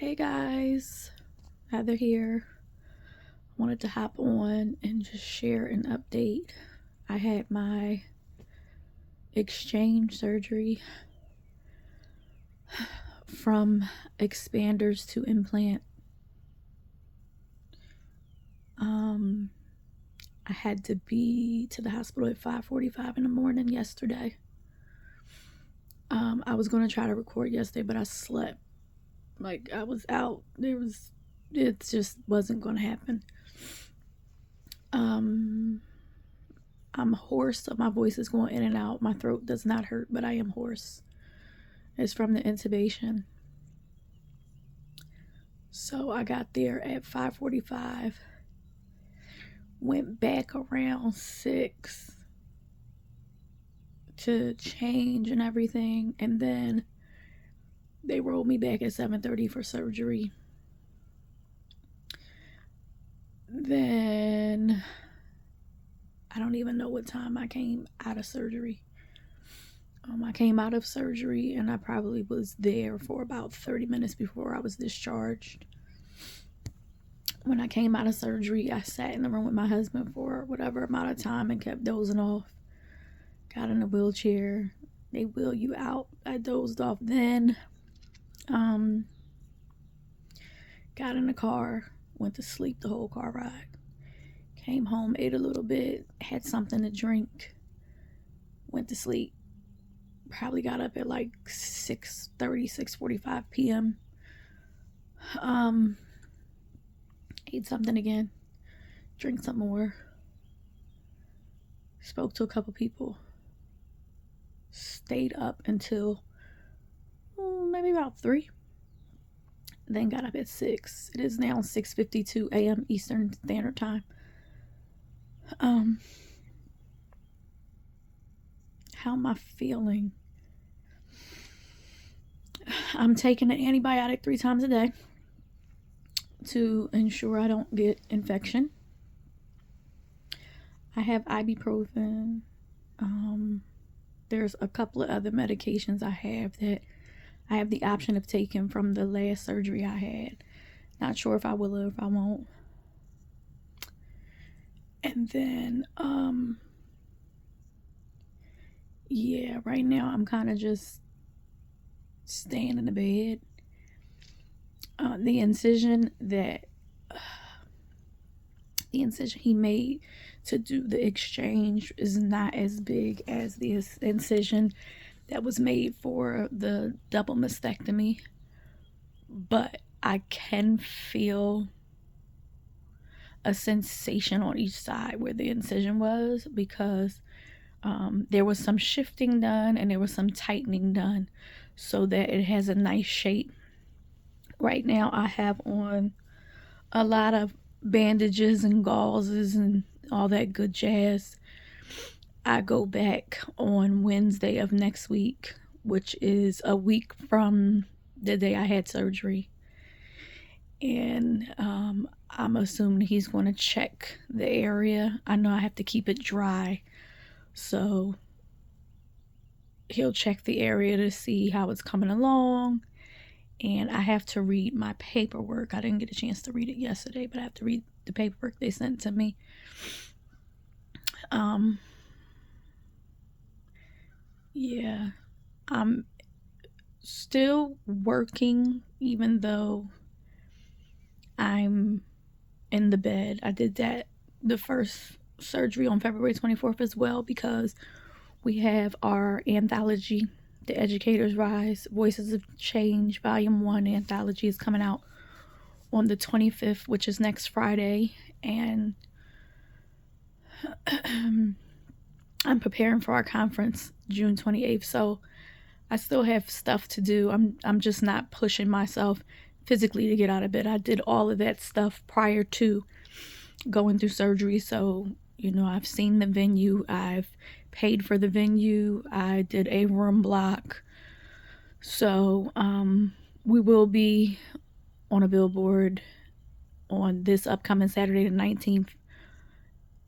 Hey guys, Heather here. Wanted to hop on and just share an update. I had my exchange surgery from expanders to implant. I had to be to the hospital at 5:45 in the morning yesterday. I was going to try to record yesterday, but I slept. Like, I was out. It just wasn't going to happen. I'm hoarse, so my voice is going in and out. My throat does not hurt, but I am hoarse. It's from the intubation. So I got there at 5:45, went back around 6 to change and everything, and then they rolled me back at 7:30 for surgery. Then I don't even know what time I came out of surgery. I came out of surgery and I probably was there for about 30 minutes before I was discharged. When I came out of surgery, I sat in the room with my husband for whatever amount of time and kept dozing off. Got in a wheelchair. They wheel you out. I dozed off then. Got in the car, went to sleep the whole car ride. Came home, ate a little bit, had something to drink, went to sleep. Probably got up at like 6:30, 6:45 p.m. Ate something again, drank some more, spoke to a couple people, stayed up until maybe about 3, then got up at 6. It is now 6:52 a.m. Eastern Standard Time. How am I feeling? I'm taking an antibiotic 3 times a day to ensure I don't get infection. I have ibuprofen. There's a couple of other medications I have that I have the option of taking from the last surgery I had. Not sure if I will or if I won't. And then, yeah, right now I'm kind of just staying in the bed. The incision he made to do the exchange is not as big as the incision that was made for the double mastectomy, but I can feel a sensation on each side where the incision was, because there was some shifting done and there was some tightening done so that it has a nice shape. Right now I have on a lot of bandages and gauzes and all that good jazz. I go back on Wednesday of next week, which is a week from the day I had surgery. And I'm assuming he's going to check the area. I know I have to keep it dry, so he'll check the area to see how it's coming along. And I have to read my paperwork. I didn't get a chance to read it yesterday, but I have to read the paperwork they sent to me. Yeah, I'm still working even though I'm in the bed. I did the first surgery on February 24th as well, because we have our anthology, The Educator's Rise, Voices of Change, Volume 1 anthology is coming out on the 25th, which is next Friday. And I'm preparing for our conference June 28th, so I still have stuff to do. I'm just not pushing myself physically to get out of bed. I did all of that stuff prior to going through surgery, so I've seen the venue, I've paid for the venue, I did a room block. So we will be on a billboard on this upcoming Saturday the 19th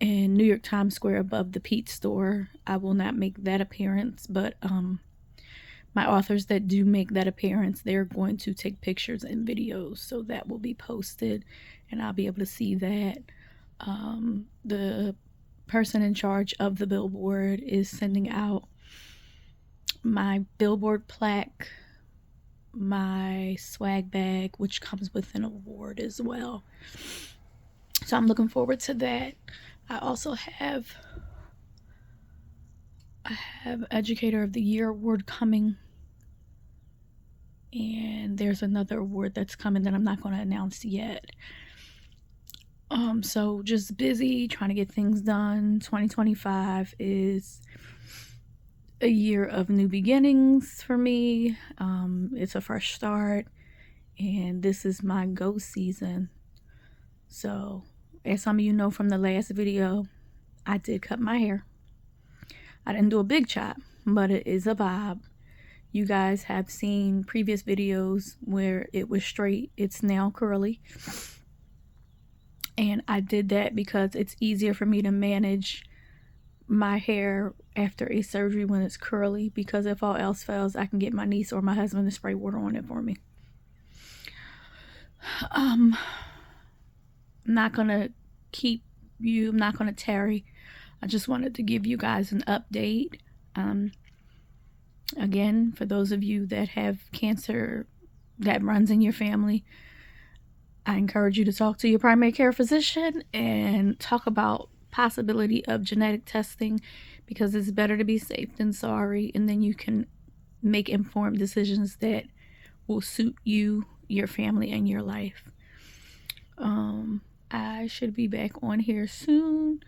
in New York Times Square above the Pete's store. I will not make that appearance, but my authors that do make that appearance, they're going to take pictures and videos, so that will be posted and I'll be able to see that. The person in charge of the billboard is sending out my billboard plaque, my swag bag, which comes with an award as well. So I'm looking forward to that. I also have Educator of the Year award coming, and there's another award that's coming that I'm not going to announce yet. So just busy trying to get things done. 2025 is a year of new beginnings for me. It's a fresh start, and this is my go season. So, as some of you know from the last video, I did cut my hair. I didn't do a big chop, but it is a bob. You guys have seen previous videos where it was straight. It's now curly. And I did that because it's easier for me to manage my hair after a surgery when it's curly, because if all else fails, I can get my niece or my husband to spray water on it for me. I'm not gonna keep you, I'm not gonna tarry. I just wanted to give you guys an update. Again, for those of you that have cancer that runs in your family, I encourage you to talk to your primary care physician and talk about possibility of genetic testing, because it's better to be safe than sorry, and then you can make informed decisions that will suit you, your family, and your life. I should be back on here soon.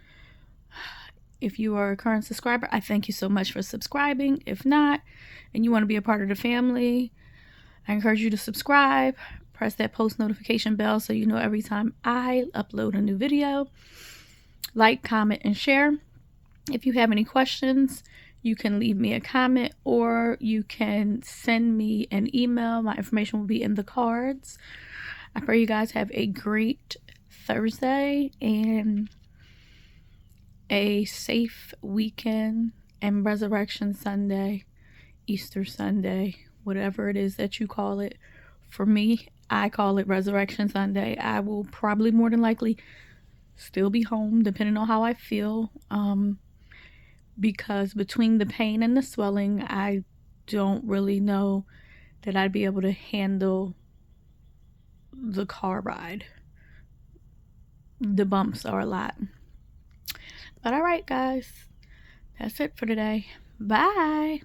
If you are a current subscriber, I thank you so much for subscribing. If not, and you want to be a part of the family, I encourage you to subscribe. Press that post notification bell so you know every time I upload a new video. Like, comment, and share. If you have any questions, you can leave me a comment or you can send me an email. My information will be in the cards. I pray you guys have a great Thursday and a safe weekend and Resurrection Sunday, Easter Sunday, whatever it is that you call it. For me, I call it Resurrection Sunday. I will probably more than likely still be home depending on how I feel, because between the pain and the swelling, I don't really know that I'd be able to handle the car ride. The bumps are a lot. But all right, guys, that's it for today. Bye.